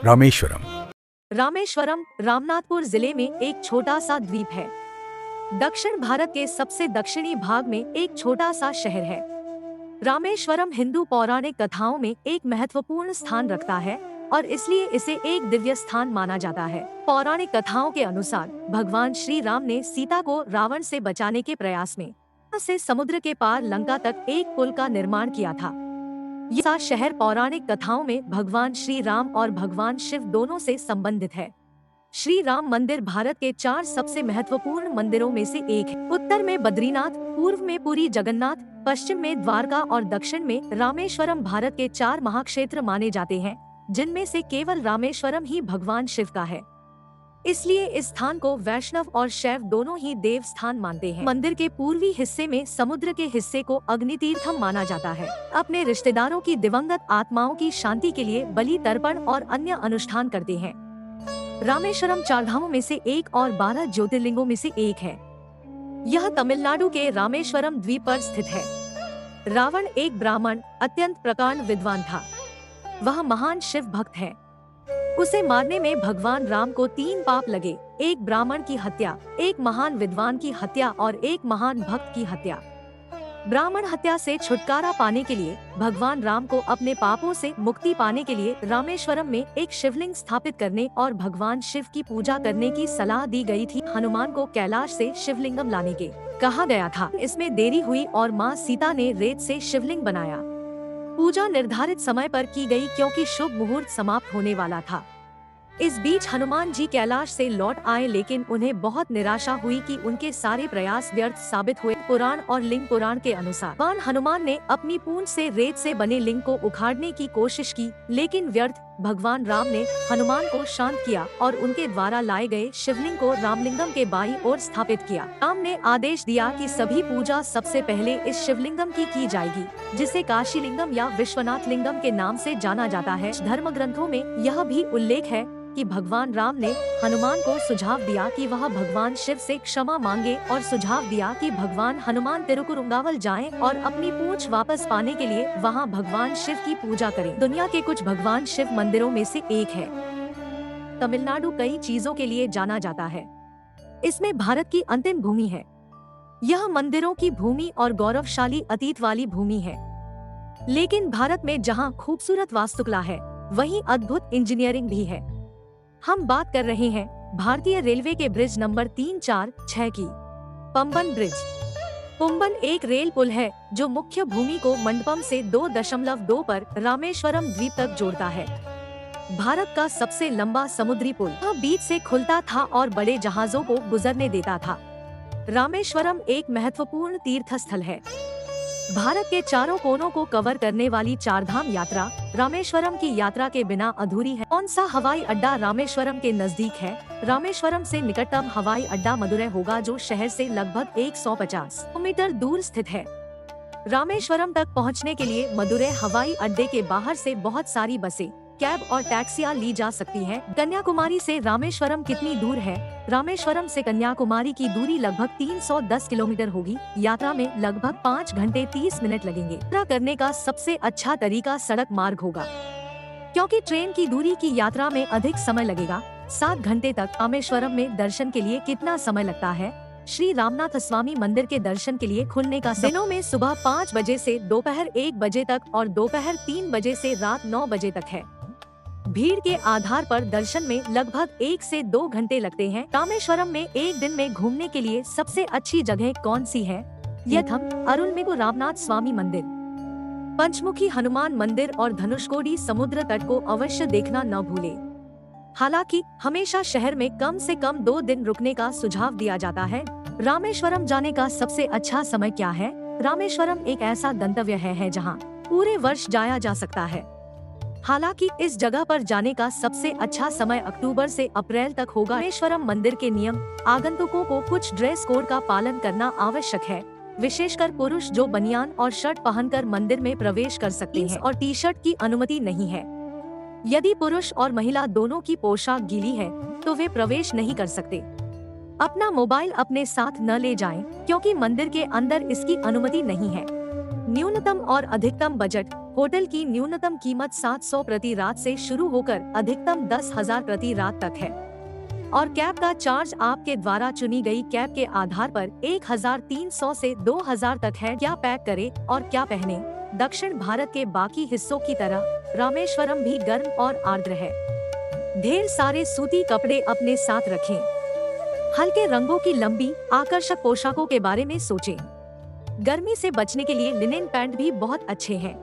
रामेश्वरम। रामेश्वरम रामनाथपुर जिले में एक छोटा सा द्वीप है। दक्षिण भारत के सबसे दक्षिणी भाग में एक छोटा सा शहर है। रामेश्वरम हिंदू पौराणिक कथाओं में एक महत्वपूर्ण स्थान रखता है और इसलिए इसे एक दिव्य स्थान माना जाता है। पौराणिक कथाओं के अनुसार भगवान श्री राम ने सीता को रावण से बचाने के प्रयास में से समुद्र के पार लंका तक एक पुल का निर्माण किया था। यह शहर पौराणिक कथाओं में भगवान श्री राम और भगवान शिव दोनों से संबंधित है। श्री राम मंदिर भारत के 4 सबसे महत्वपूर्ण मंदिरों में से एक है। उत्तर में बद्रीनाथ, पूर्व में पुरी जगन्नाथ, पश्चिम में द्वारका और दक्षिण में रामेश्वरम भारत के 4 महाक्षेत्र माने जाते हैं, जिनमें से केवल रामेश्वरम ही भगवान शिव का है। इसलिए इस स्थान को वैष्णव और शैव दोनों ही देव स्थान मानते हैं। मंदिर के पूर्वी हिस्से में समुद्र के हिस्से को अग्नितीर्थम माना जाता है। अपने रिश्तेदारों की दिवंगत आत्माओं की शांति के लिए बलि तर्पण और अन्य अनुष्ठान करते हैं। रामेश्वरम 4 धामों में से एक और 12 ज्योतिर्लिंगों में से एक है। यह तमिलनाडु के रामेश्वरम द्वीप पर स्थित है। रावण एक ब्राह्मण अत्यंत प्रकांड विद्वान था। वह महान शिव भक्त है। उसे मारने में भगवान राम को 3 पाप लगे, एक ब्राह्मण की हत्या, एक महान विद्वान की हत्या और एक महान भक्त की हत्या। ब्राह्मण हत्या से छुटकारा पाने के लिए भगवान राम को अपने पापों से मुक्ति पाने के लिए रामेश्वरम में एक शिवलिंग स्थापित करने और भगवान शिव की पूजा करने की सलाह दी गई थी। हनुमान को कैलाश से शिवलिंगम लाने के कहा गया था। इसमें देरी हुई और माँ सीता ने रेत से शिवलिंग बनाया। पूजा निर्धारित समय पर की गई क्योंकि शुभ मुहूर्त समाप्त होने वाला था। इस बीच हनुमान जी कैलाश से लौट आए, लेकिन उन्हें बहुत निराशा हुई कि उनके सारे प्रयास व्यर्थ साबित हुए। पुराण और लिंग पुराण के अनुसार भगवान हनुमान ने अपनी पूंछ से रेत से बने लिंग को उखाड़ने की कोशिश की, लेकिन व्यर्थ। भगवान राम ने हनुमान को शांत किया और उनके द्वारा लाए गए शिवलिंग को रामलिंगम के बाईं ओर स्थापित किया। राम ने आदेश दिया कि सभी पूजा सबसे पहले इस शिवलिंगम की जाएगी, जिसे काशी लिंगम या विश्वनाथ लिंगम के नाम से जाना जाता है। धर्म ग्रंथों में यह भी उल्लेख है कि भगवान राम ने हनुमान को सुझाव दिया कि वह भगवान शिव से क्षमा मांगे और सुझाव दिया कि भगवान हनुमान तिरुकुरुंगावल जाएं और अपनी पूंछ वापस पाने के लिए वहां भगवान शिव की पूजा करें। दुनिया के कुछ भगवान शिव मंदिरों में से एक है। तमिलनाडु कई चीजों के लिए जाना जाता है। इसमें भारत की अंतिम भूमि है। यह मंदिरों की भूमि और गौरवशाली अतीत वाली भूमि है। लेकिन भारत में जहाँ खूबसूरत वास्तुकला है, वहीं अद्भुत इंजीनियरिंग भी है। हम बात कर रहे हैं भारतीय रेलवे के ब्रिज नंबर 346 की, पंबन ब्रिज। पुंबन एक रेल पुल है जो मुख्य भूमि को मंडपम से 2.2 पर रामेश्वरम द्वीप तक जोड़ता है। भारत का सबसे लंबा समुद्री पुल यह बीच से खुलता था और बड़े जहाजों को गुजरने देता था। रामेश्वरम एक महत्वपूर्ण तीर्थ स्थल है। भारत के चारों कोनों को कवर करने वाली 4 धाम यात्रा रामेश्वरम की यात्रा के बिना अधूरी है। कौन सा हवाई अड्डा रामेश्वरम के नजदीक है? रामेश्वरम से निकटतम हवाई अड्डा मदुरै होगा, जो शहर से लगभग 150 किलोमीटर दूर स्थित है। रामेश्वरम तक पहुंचने के लिए मदुरै हवाई अड्डे के बाहर से बहुत सारी बसें, कैब और टैक्सियां ली जा सकती हैं। कन्याकुमारी से रामेश्वरम कितनी दूर है? रामेश्वरम से कन्याकुमारी की दूरी लगभग 310 किलोमीटर होगी। यात्रा में लगभग 5 घंटे 30 मिनट लगेंगे। यात्रा करने का सबसे अच्छा तरीका सड़क मार्ग होगा, क्योंकि ट्रेन की दूरी की यात्रा में अधिक समय लगेगा। 7 घंटे तक। रामेश्वरम में दर्शन के लिए कितना समय लगता है? श्री रामनाथ स्वामी मंदिर के दर्शन के लिए खुलने का दिनों में सुबह 5 बजे से दोपहर 1 बजे तक और दोपहर 3 बजे से रात 9 बजे तक है। भीड़ के आधार पर दर्शन में लगभग 1 से 2 घंटे लगते हैं। रामेश्वरम में एक दिन में घूमने के लिए सबसे अच्छी जगह कौन सी है? यथम, अरुलमिगु रामनाथ स्वामी मंदिर, पंचमुखी हनुमान मंदिर और धनुषकोडी समुद्र तट को अवश्य देखना न भूले। हालांकि हमेशा शहर में कम से कम 2 दिन रुकने का सुझाव दिया जाता है। रामेश्वरम जाने का सबसे अच्छा समय क्या है? रामेश्वरम एक ऐसा गंतव्य है जहाँ पूरे वर्ष जाया जा सकता है। हालांकि इस जगह पर जाने का सबसे अच्छा समय अक्टूबर से अप्रैल तक होगा। रामेश्वरम मंदिर के नियम। आगंतुकों को कुछ ड्रेस कोड का पालन करना आवश्यक है, विशेषकर पुरुष, जो बनियान और शर्ट पहनकर मंदिर में प्रवेश कर सकते हैं और टी-शर्ट की अनुमति नहीं है। यदि पुरुष और महिला दोनों की पोशाक गीली है तो वे प्रवेश नहीं कर सकते। अपना मोबाइल अपने साथ न ले जाएं, क्योंकि मंदिर के अंदर इसकी अनुमति नहीं है। न्यूनतम और अधिकतम बजट। होटल की न्यूनतम कीमत 700 प्रति रात से शुरू होकर अधिकतम 10,000 प्रति रात तक है और कैब का चार्ज आपके द्वारा चुनी गई कैब के आधार पर 1,300 से 2,000 तक है। क्या पैक करें और क्या पहने? दक्षिण भारत के बाकी हिस्सों की तरह रामेश्वरम भी गर्म और आर्द्र है। ढेर सारे सूती कपड़े अपने साथ रखें। हल्के रंगों की लंबी आकर्षक पोशाकों के बारे में सोचें। गर्मी से बचने के लिए लिनेन पैंट भी बहुत अच्छे हैं।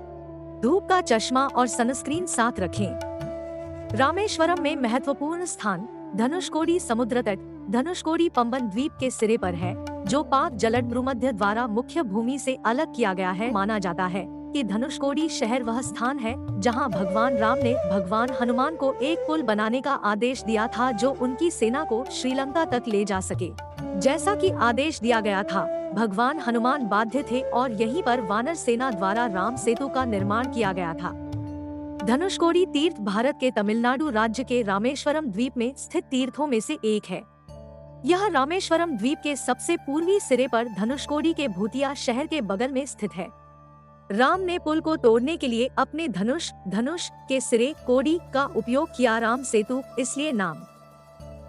धूप का चश्मा और सनस्क्रीन साथ रखें। रामेश्वरम में महत्वपूर्ण स्थान धनुषकोडी समुद्र तट। धनुषकोडी पंबन द्वीप के सिरे पर है, जो पाक जलद भूमध्य द्वारा मुख्य भूमि से अलग किया गया है। माना जाता है कि धनुषकोडी शहर वह स्थान है जहां भगवान राम ने भगवान हनुमान को एक पुल बनाने का आदेश दिया था, जो उनकी सेना को श्रीलंका तक ले जा सके। जैसा कि आदेश दिया गया था, भगवान हनुमान बाध्य थे और यहीं पर वानर सेना द्वारा राम सेतु का निर्माण किया गया था। धनुषकोडी तीर्थ भारत के तमिलनाडु राज्य के रामेश्वरम द्वीप में स्थित तीर्थों में से एक है। यह रामेश्वरम द्वीप के सबसे पूर्वी सिरे पर धनुषकोडी के भूतिया शहर के बगल में स्थित है। राम ने पुल को तोड़ने के लिए अपने धनुष के सिरे कोडी का उपयोग किया। राम सेतु इसलिए नाम।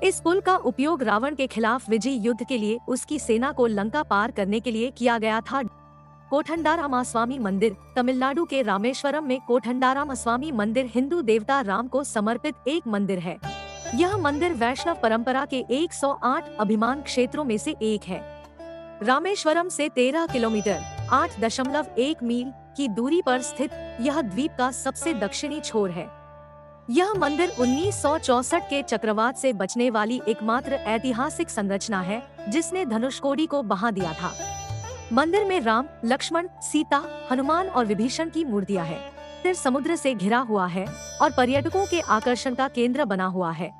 इस पुल का उपयोग रावण के खिलाफ विजय युद्ध के लिए उसकी सेना को लंका पार करने के लिए किया गया था। कोठंडारामास्वामी मंदिर। तमिलनाडु के रामेश्वरम में कोठंडारामास्वामी मंदिर हिंदू देवता राम को समर्पित एक मंदिर है। यह मंदिर वैष्णव परंपरा के 108 अभिमान क्षेत्रों में से एक है। रामेश्वरम से 13 किलोमीटर 8.1 मील की दूरी पर स्थित यह द्वीप का सबसे दक्षिणी छोर है। यह मंदिर 1964 के चक्रवात से बचने वाली एकमात्र ऐतिहासिक संरचना है जिसने धनुषकोडी को बहा दिया था। मंदिर में राम, लक्ष्मण, सीता, हनुमान और विभीषण की मूर्तियां हैं। मंदिर समुद्र से घिरा हुआ है और पर्यटकों के आकर्षण का केंद्र बना हुआ है।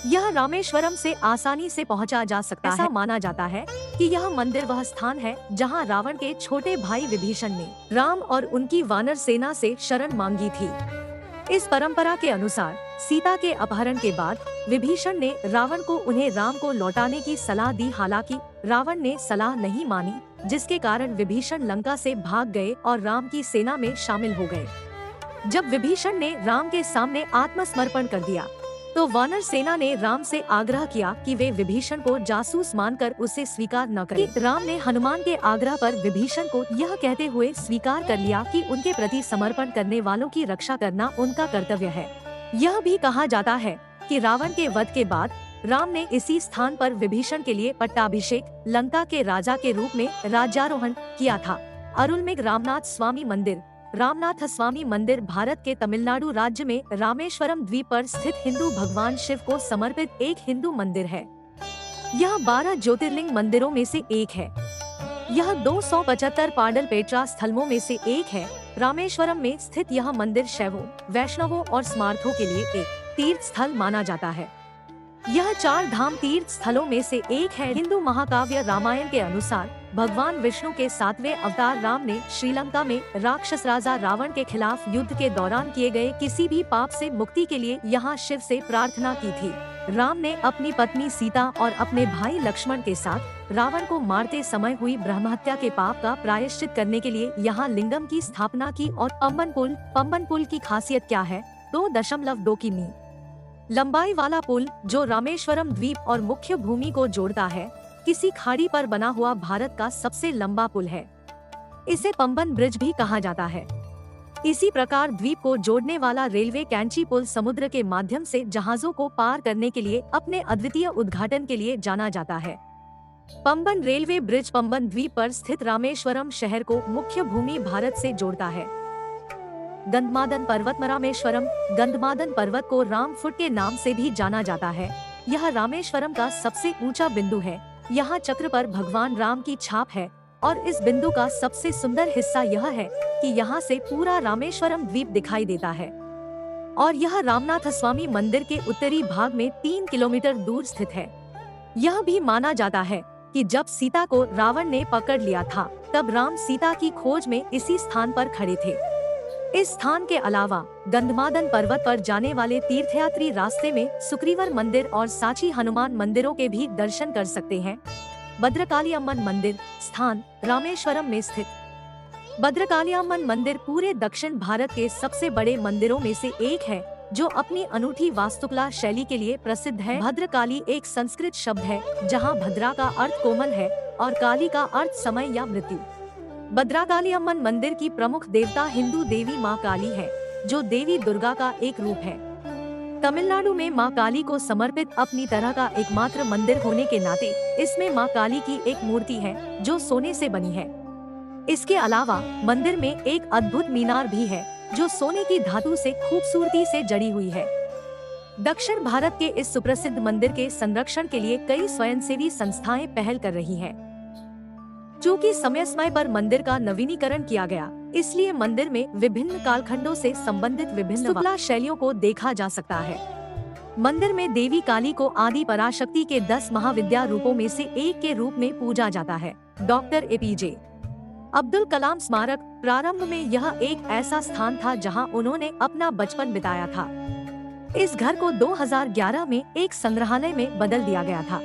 यह रामेश्वरम से आसानी से पहुंचा जा सकता है। ऐसा माना जाता है कि यह मंदिर वह स्थान है जहां रावण के छोटे भाई विभीषण ने राम और उनकी वानर सेना से शरण मांगी थी। इस परंपरा के अनुसार सीता के अपहरण के बाद विभीषण ने रावण को उन्हें राम को लौटाने की सलाह दी। हालांकि रावण ने सलाह नहीं मानी, जिसके कारण विभीषण लंका से भाग गए और राम की सेना में शामिल हो गए। जब विभीषण ने राम के सामने आत्मसमर्पण कर दिया, तो वानर सेना ने राम से आग्रह किया कि वे विभीषण को जासूस मानकर उसे स्वीकार न करें। राम ने हनुमान के आग्रह पर विभीषण को यह कहते हुए स्वीकार कर लिया कि उनके प्रति समर्पण करने वालों की रक्षा करना उनका कर्तव्य है। यह भी कहा जाता है कि रावण के वध के बाद राम ने इसी स्थान पर विभीषण के लिए पट्टाभिषेक, लंका के राजा के रूप में राज्यारोहण किया था। अरुलमिग रामनाथ स्वामी मंदिर। रामनाथ स्वामी मंदिर भारत के तमिलनाडु राज्य में रामेश्वरम द्वीप पर स्थित हिंदू भगवान शिव को समर्पित एक हिंदू मंदिर है। यह 12 ज्योतिर्लिंग मंदिरों में से एक है। यह 275 पाडल पेट्रा स्थलों में से एक है। रामेश्वरम में स्थित यह मंदिर शैवों, वैष्णवों और स्मार्थों के लिए एक तीर्थ स्थल माना जाता है। यह 4 धाम तीर्थ स्थलों में से एक है। हिंदू महाकाव्य रामायण के अनुसार भगवान विष्णु के 7वें अवतार राम ने श्रीलंका में राक्षस राजा रावण के खिलाफ युद्ध के दौरान किए गए किसी भी पाप से मुक्ति के लिए यहाँ शिव से प्रार्थना की थी। राम ने अपनी पत्नी सीता और अपने भाई लक्ष्मण के साथ रावण को मारते समय हुई ब्रह्महत्या के पाप का प्रायश्चित करने के लिए यहाँ लिंगम की स्थापना की। और पंबन पुल की खासियत क्या है? 2.2 किमी लंबाई वाला पुल जो रामेश्वरम द्वीप और मुख्य भूमि को जोड़ता है, किसी खाड़ी पर बना हुआ भारत का सबसे लंबा पुल है। इसे पंबन ब्रिज भी कहा जाता है। इसी प्रकार द्वीप को जोड़ने वाला रेलवे कैंची पुल समुद्र के माध्यम से जहाजों को पार करने के लिए अपने अद्वितीय उद्घाटन के लिए जाना जाता है। पंबन रेलवे ब्रिज पंबन द्वीप पर स्थित रामेश्वरम शहर को मुख्य भूमि भारत से जोड़ता है। गंधमादन पर्वत। रामेश्वरम गंधमादन पर्वत को रामफुट के नाम से भी जाना जाता है। यह रामेश्वरम का सबसे ऊंचा बिंदु है। यहाँ चक्र पर भगवान राम की छाप है और इस बिंदु का सबसे सुंदर हिस्सा यह है कि यहाँ से पूरा रामेश्वरम द्वीप दिखाई देता है। और यह रामनाथ स्वामी मंदिर के उत्तरी भाग में 3 किलोमीटर दूर स्थित है। यह भी माना जाता है कि जब सीता को रावण ने पकड़ लिया था, तब राम सीता की खोज में इसी स्थान पर खड़े थे। इस स्थान के अलावा गंधमादन पर्वत पर जाने वाले तीर्थयात्री रास्ते में सुक्रीवर मंदिर और साची हनुमान मंदिरों के भी दर्शन कर सकते हैं। भद्रकाली अम्मन मंदिर स्थान रामेश्वरम में स्थित भद्रकालियाम्मन मंदिर पूरे दक्षिण भारत के सबसे बड़े मंदिरों में से एक है, जो अपनी अनूठी वास्तुकला शैली के लिए प्रसिद्ध है। भद्रकाली एक संस्कृत शब्द है, जहां भद्रा का अर्थ कोमल है और काली का अर्थ समय या मृत्यु। भद्रकालियाम्मन मंदिर की प्रमुख देवता हिंदू देवी माँ काली है, जो देवी दुर्गा का एक रूप है। तमिलनाडु में माँ काली को समर्पित अपनी तरह का एकमात्र मंदिर होने के नाते इसमें माँ काली की एक मूर्ति है, जो सोने से बनी है। इसके अलावा मंदिर में एक अद्भुत मीनार भी है, जो सोने की धातु से खूबसूरती से जड़ी हुई है। दक्षिण भारत के इस सुप्रसिद्ध मंदिर के संरक्षण के लिए कई स्वयंसेवी संस्थाएं पहल कर रही हैं। चूँकि समय समय पर मंदिर का नवीनीकरण किया गया, इसलिए मंदिर में विभिन्न कालखंडों से संबंधित विभिन्न वास्तुकला शैलियों को देखा जा सकता है। मंदिर में देवी काली को आदि पराशक्ति के 10 महाविद्या रूपों में से एक के रूप में पूजा जाता है। डॉक्टर एपीजे अब्दुल कलाम स्मारक प्रारंभ में यह एक ऐसा स्थान था जहां उन्होंने अपना बचपन बिताया था। इस घर को 2011 में एक संग्रहालय में बदल दिया गया था।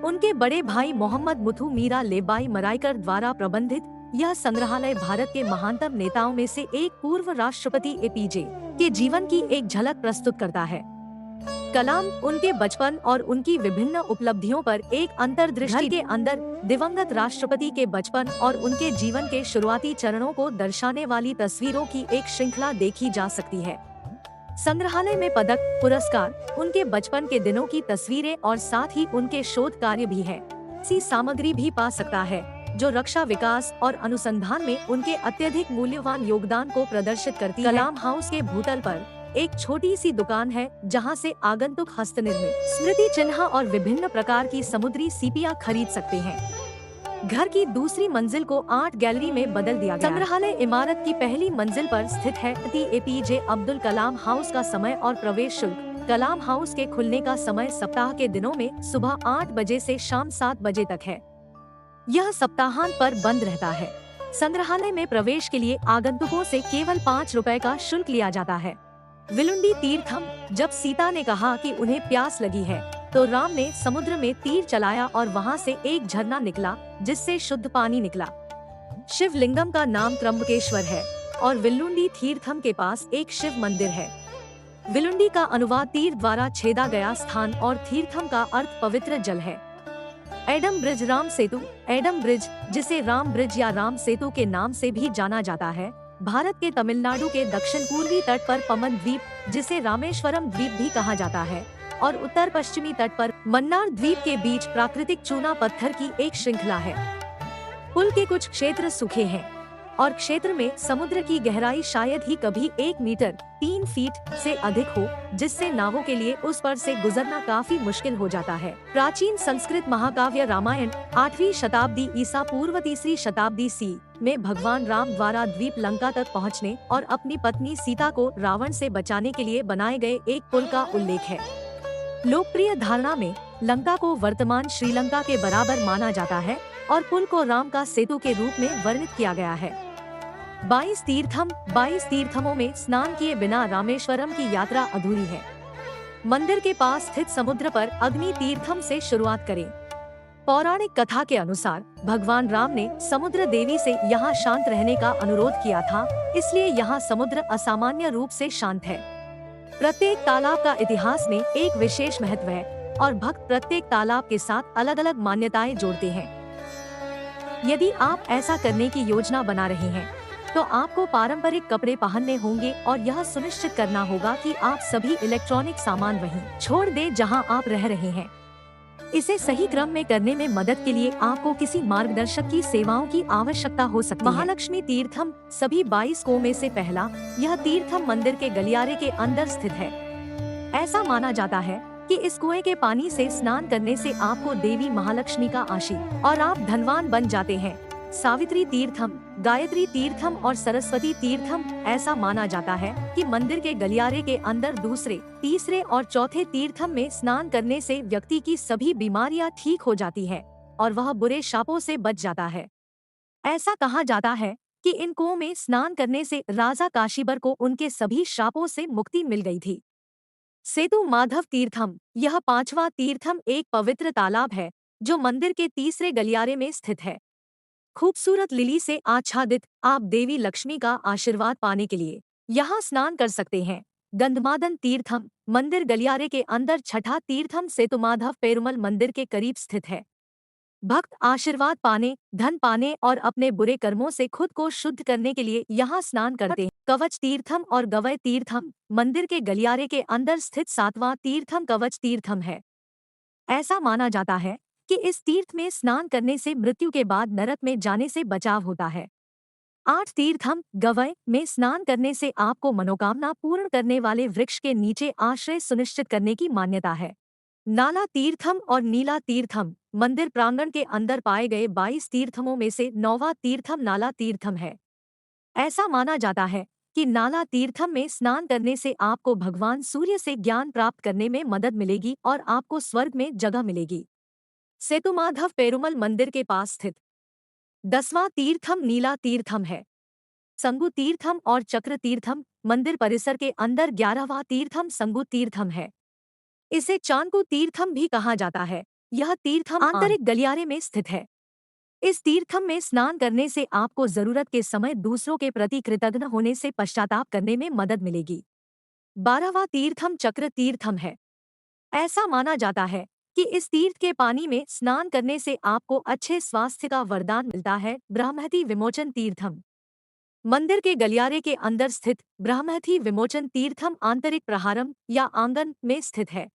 उनके बड़े भाई मोहम्मद मुथु मीरा लेबाई मराइकर द्वारा प्रबंधित यह संग्रहालय भारत के महानतम नेताओं में से एक पूर्व राष्ट्रपति एपीजे के जीवन की एक झलक प्रस्तुत करता है। कलाम उनके बचपन और उनकी विभिन्न उपलब्धियों पर एक अंतर्दृष्टि के अंदर दिवंगत राष्ट्रपति के बचपन और उनके जीवन के शुरुआती चरणों को दर्शाने वाली तस्वीरों की एक श्रृंखला देखी जा सकती है। संग्रहालय में पदक, पुरस्कार, उनके बचपन के दिनों की तस्वीरें और साथ ही उनके शोध कार्य भी है। ऐसी सामग्री भी पा सकता है जो रक्षा, विकास और अनुसंधान में उनके अत्यधिक मूल्यवान योगदान को प्रदर्शित करती है। कलाम हाउस के भूतल पर एक छोटी सी दुकान है, जहां से आगंतुक हस्तनिर्मित स्मृति चिन्ह और विभिन्न प्रकार की समुद्री सीपियां खरीद सकते हैं। घर की दूसरी मंजिल को आर्ट गैलरी में बदल दिया गया। संग्रहालय इमारत की पहली मंजिल पर स्थित है। एपीजे अब्दुल कलाम हाउस का समय और प्रवेश शुल्क। कलाम हाउस के खुलने का समय सप्ताह के दिनों में सुबह 8 बजे से शाम 7 बजे तक है। यह सप्ताहांत पर बंद रहता है। संग्रहालय में प्रवेश के लिए आगंतुकों से केवल 5 रुपए का शुल्क लिया जाता है। विलुंडी तीर्थम। जब सीता ने कहा कि उन्हें प्यास लगी है, तो राम ने समुद्र में तीर चलाया और वहां से एक झरना निकला, जिससे शुद्ध पानी निकला। शिवलिंगम का नाम त्र्यंबकेश्वर है और विलुंडी तीर्थम के पास एक शिव मंदिर है। विलुंडी का अनुवाद तीर द्वारा छेदा गया स्थान और तीर्थम का अर्थ पवित्र जल है। Adam bridge, Ram Setu. Adam bridge, जिसे राम ब्रिज या राम सेतु के नाम से भी जाना जाता है, भारत के तमिलनाडु के दक्षिण पूर्वी तट पर पमन द्वीप, जिसे रामेश्वरम द्वीप भी कहा जाता है, और उत्तर पश्चिमी तट पर मन्नार द्वीप के बीच प्राकृतिक चूना पत्थर की एक श्रृंखला है। पुल के कुछ क्षेत्र सूखे हैं और क्षेत्र में समुद्र की गहराई शायद ही कभी 1 मीटर 3 फीट से अधिक हो, जिससे नावों के लिए उस पर से गुजरना काफी मुश्किल हो जाता है। प्राचीन संस्कृत महाकाव्य रामायण 8वीं शताब्दी ईसा पूर्व 3री शताब्दी सी में भगवान राम द्वारा द्वीप लंका तक पहुंचने और अपनी पत्नी सीता को रावण से बचाने के लिए बनाए गए एक पुल का उल्लेख है। लोकप्रिय धारणा में लंका को वर्तमान श्रीलंका के बराबर माना जाता है और पुल को राम का सेतु के रूप में वर्णित किया गया है। 22 तीर्थम। 22 तीर्थमों में स्नान किए बिना रामेश्वरम की यात्रा अधूरी है। मंदिर के पास स्थित समुद्र पर अग्नि तीर्थम से शुरुआत करें। पौराणिक कथा के अनुसार भगवान राम ने समुद्र देवी से यहाँ शांत रहने का अनुरोध किया था, इसलिए यहाँ समुद्र असामान्य रूप से शांत है। प्रत्येक तालाब का इतिहास में एक विशेष महत्व है और भक्त प्रत्येक तालाब के साथ अलग अलग मान्यताएं जोड़ते हैं। यदि आप ऐसा करने की योजना बना रहे हैं, तो आपको पारंपरिक कपड़े पहनने होंगे और यह सुनिश्चित करना होगा कि आप सभी इलेक्ट्रॉनिक सामान वहीं छोड़ दें जहां आप रह रहे हैं। इसे सही क्रम में करने में मदद के लिए आपको किसी मार्गदर्शक की सेवाओं की आवश्यकता हो सकती है। महालक्ष्मी तीर्थम। सभी 22 कुओं में से पहला यह तीर्थम मंदिर के गलियारे के अंदर स्थित है। ऐसा माना जाता है कि इस कुएं के पानी से स्नान करने से आपको देवी महालक्ष्मी का आशीर्वाद और आप धनवान बन जाते हैं। सावित्री तीर्थम, गायत्री तीर्थम और सरस्वती तीर्थम। ऐसा माना जाता है कि मंदिर के गलियारे के अंदर दूसरे, तीसरे और चौथे तीर्थम में स्नान करने से व्यक्ति की सभी बीमारियां ठीक हो जाती है और वह बुरे शापों से बच जाता है। ऐसा कहा जाता है कि इन कुओं में स्नान करने से राजा काशीबर को उनके सभी शापों से मुक्ति मिल गई थी। सेतु माधव तीर्थम। यह 5वां तीर्थम एक पवित्र तालाब है जो मंदिर के तीसरे गलियारे में स्थित है। खूबसूरत लिली से आच्छादित आप देवी लक्ष्मी का आशीर्वाद पाने के लिए यहाँ स्नान कर सकते हैं। गंधमादन तीर्थम मंदिर गलियारे के अंदर छठा तीर्थम सेतुमाधव पेरुमल मंदिर के करीब स्थित है। भक्त आशीर्वाद पाने, धन पाने और अपने बुरे कर्मों से खुद को शुद्ध करने के लिए यहाँ स्नान करते हैं। कवच तीर्थम और गवय तीर्थम मंदिर के गलियारे के अंदर स्थित सातवां तीर्थम कवच तीर्थम है। ऐसा माना जाता है कि इस तीर्थ में स्नान करने से मृत्यु के बाद नरक में जाने से बचाव होता है। 8 तीर्थम गवय में स्नान करने से आपको मनोकामना पूर्ण करने वाले वृक्ष के नीचे आश्रय सुनिश्चित करने की मान्यता है। नाला तीर्थम और नीला तीर्थम मंदिर प्रांगण के अंदर पाए गए 22 तीर्थमों में से 9वां तीर्थम नाला तीर्थम है। ऐसा माना जाता है कि नाला तीर्थम में स्नान करने से आपको भगवान सूर्य से ज्ञान प्राप्त करने में मदद मिलेगी और आपको स्वर्ग में जगह मिलेगी। सेतुमाधव पेरुमल मंदिर के पास स्थित 10वां तीर्थम नीला तीर्थम है। संगु तीर्थम और चक्र तीर्थम मंदिर परिसर के अंदर 11वां तीर्थम संगु तीर्थम है। इसे चांकू तीर्थम भी कहा जाता है। यह तीर्थम आंतरिक गलियारे में स्थित है। इस तीर्थम में स्नान करने से आपको जरूरत के समय दूसरों के प्रति कृतज्ञ होने से पश्चाताप करने में मदद मिलेगी। 12वां तीर्थम चक्र तीर्थम है। ऐसा माना जाता है कि इस तीर्थ के पानी में स्नान करने से आपको अच्छे स्वास्थ्य का वरदान मिलता है। ब्रह्महति विमोचन तीर्थम मंदिर के गलियारे के अंदर स्थित ब्रह्महति विमोचन तीर्थम आंतरिक प्रहारम या आंगन में स्थित है।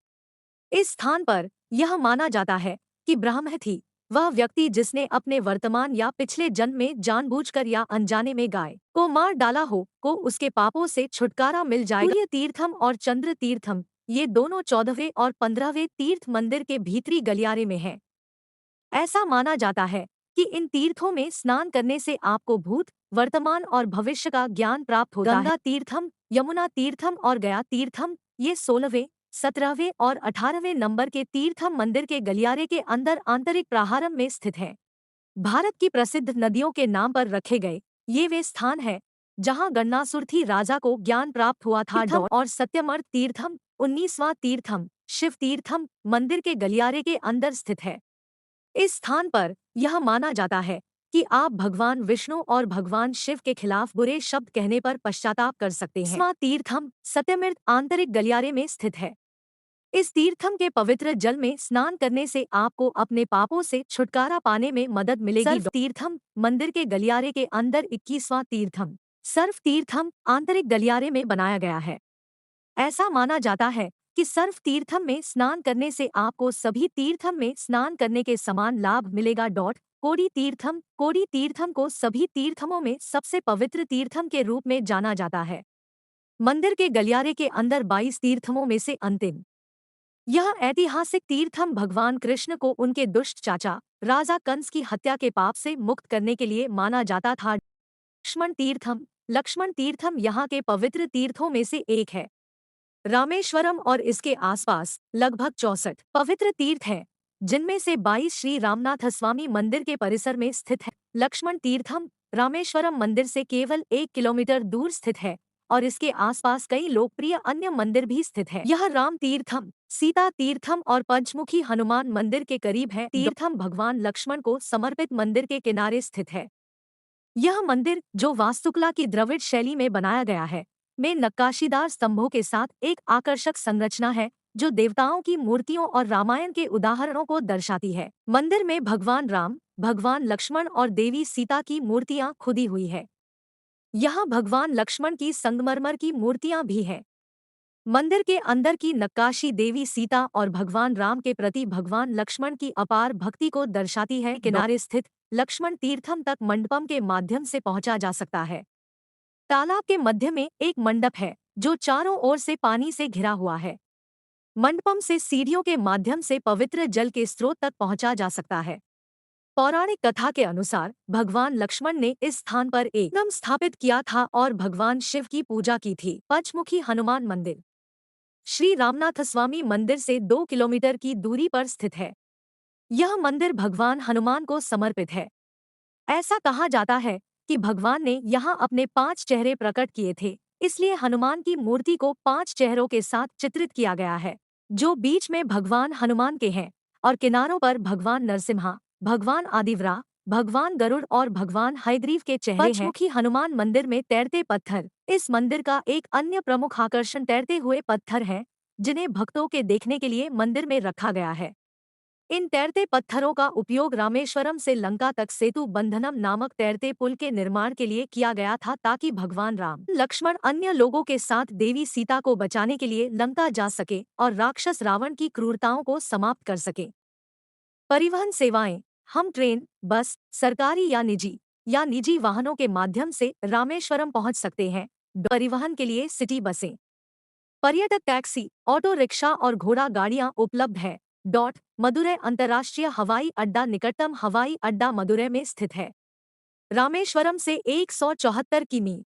इस स्थान पर यह माना जाता है कि ब्रह्महति वह व्यक्ति जिसने अपने वर्तमान या पिछले जन्म में जानबूझकर या अनजाने में गाय को मार डाला हो को उसके पापों से छुटकारा मिल जाएगा। सूर्य तीर्थम और चंद्र तीर्थम ये दोनों 14वें और 15वें तीर्थ मंदिर के भीतरी गलियारे में हैं। ऐसा माना जाता है कि इन तीर्थों में स्नान करने से आपको भूत, वर्तमान और भविष्य का ज्ञान प्राप्त होता है। गंगा तीर्थम, यमुना तीर्थम और गया तीर्थम ये 16वें, 17वें और 18वें नंबर के तीर्थम मंदिर के गलियारे के अंदर आंतरिक प्राहारम में स्थित हैं। भारत की प्रसिद्ध नदियों के नाम पर रखे गए ये वे स्थान है जहां गणनासुरथी राजा को ज्ञान प्राप्त हुआ था। और सत्यमर्थ तीर्थम 19वां तीर्थम शिव तीर्थम मंदिर के गलियारे के अंदर स्थित है। इस स्थान पर यह माना जाता है कि आप भगवान विष्णु और भगवान शिव के खिलाफ बुरे शब्द कहने पर पश्चाताप कर सकते हैं। 20वां तीर्थम सत्यमृत आंतरिक गलियारे में स्थित है। इस तीर्थम के पवित्र जल में स्नान करने से आपको अपने पापों से छुटकारा पाने में मदद मिलेगी। सर्व तीर्थम मंदिर के गलियारे के अंदर 21वां तीर्थम सर्व तीर्थम आंतरिक गलियारे में बनाया गया है। ऐसा माना जाता है कि सर्व तीर्थम में स्नान करने से आपको सभी तीर्थम में स्नान करने के समान लाभ मिलेगा। कोडी तीर्थम को सभी तीर्थमों में सबसे पवित्र तीर्थम के रूप में जाना जाता है। मंदिर के गलियारे के अंदर 22 तीर्थमों में से अंतिम यह ऐतिहासिक तीर्थम भगवान कृष्ण को उनके दुष्ट चाचा राजा कंस की हत्या के पाप से मुक्त करने के लिए माना जाता था। लक्ष्मण तीर्थम यहाँ के पवित्र तीर्थों में से एक है। रामेश्वरम और इसके आसपास लगभग 64 पवित्र तीर्थ हैं, जिनमें से 22 श्री रामनाथस्वामी मंदिर के परिसर में स्थित है। लक्ष्मण तीर्थम रामेश्वरम मंदिर से केवल 1 किलोमीटर दूर स्थित है और इसके आसपास कई लोकप्रिय अन्य मंदिर भी स्थित है। यह राम तीर्थम, सीता तीर्थम और पंचमुखी हनुमान मंदिर के करीब है। तीर्थम भगवान लक्ष्मण को समर्पित मंदिर के किनारे स्थित है। यह मंदिर, जो वास्तुकला की द्रविड़ शैली में बनाया गया है, में नक्काशीदार स्तंभों के साथ एक आकर्षक संरचना है जो देवताओं की मूर्तियों और रामायण के उदाहरणों को दर्शाती है। मंदिर में भगवान राम, भगवान लक्ष्मण और देवी सीता की मूर्तियां खुदी हुई है। यहाँ भगवान लक्ष्मण की संगमरमर की मूर्तियां भी हैं। मंदिर के अंदर की नक्काशी देवी सीता और भगवान राम के प्रति भगवान लक्ष्मण की अपार भक्ति को दर्शाती है। किनारे स्थित लक्ष्मण तीर्थम तक मंडपम के माध्यम से पहुंचा जा सकता है। तालाब के मध्य में एक मंडप है जो चारों ओर से पानी से घिरा हुआ है। मंडपम से सीढ़ियों के माध्यम से पवित्र जल के स्रोत तक पहुंचा जा सकता है। पौराणिक कथा के अनुसार भगवान लक्ष्मण ने इस स्थान पर एक दम स्थापित किया था और भगवान शिव की पूजा की थी। पंचमुखी हनुमान मंदिर श्री रामनाथस्वामी मंदिर से 2 किलोमीटर की दूरी पर स्थित है। यह मंदिर भगवान हनुमान को समर्पित है। ऐसा कहा जाता है कि भगवान ने यहाँ अपने 5 चेहरे प्रकट किए थे, इसलिए हनुमान की मूर्ति को 5 चेहरों के साथ चित्रित किया गया है, जो बीच में भगवान हनुमान के हैं और किनारों पर भगवान नरसिम्हा, भगवान आदिवरा, भगवान गरुड़ और भगवान हयग्रीव के चेहरे हैं। पंचमुखी हनुमान मंदिर में तैरते पत्थर। इस मंदिर का एक अन्य प्रमुख आकर्षण तैरते हुए पत्थर हैं, जिन्हें भक्तों के देखने के लिए मंदिर में रखा गया है। इन तैरते पत्थरों का उपयोग रामेश्वरम से लंका तक सेतु बंधनम नामक तैरते पुल के निर्माण के लिए किया गया था, ताकि भगवान राम, लक्ष्मण अन्य लोगों के साथ देवी सीता को बचाने के लिए लंका जा सके और राक्षस रावण की क्रूरताओं को समाप्त कर सके। परिवहन सेवाएं। हम ट्रेन, बस, सरकारी या निजी वाहनों के माध्यम से रामेश्वरम पहुंच सकते हैं। परिवहन के लिए सिटी बसें, पर्यटक टैक्सी, ऑटो रिक्शा और घोड़ा गाड़ियां उपलब्ध है। मदुरै अंतर्राष्ट्रीय हवाई अड्डा। निकटतम हवाई अड्डा मदुरै में स्थित है। रामेश्वरम से 174 किमी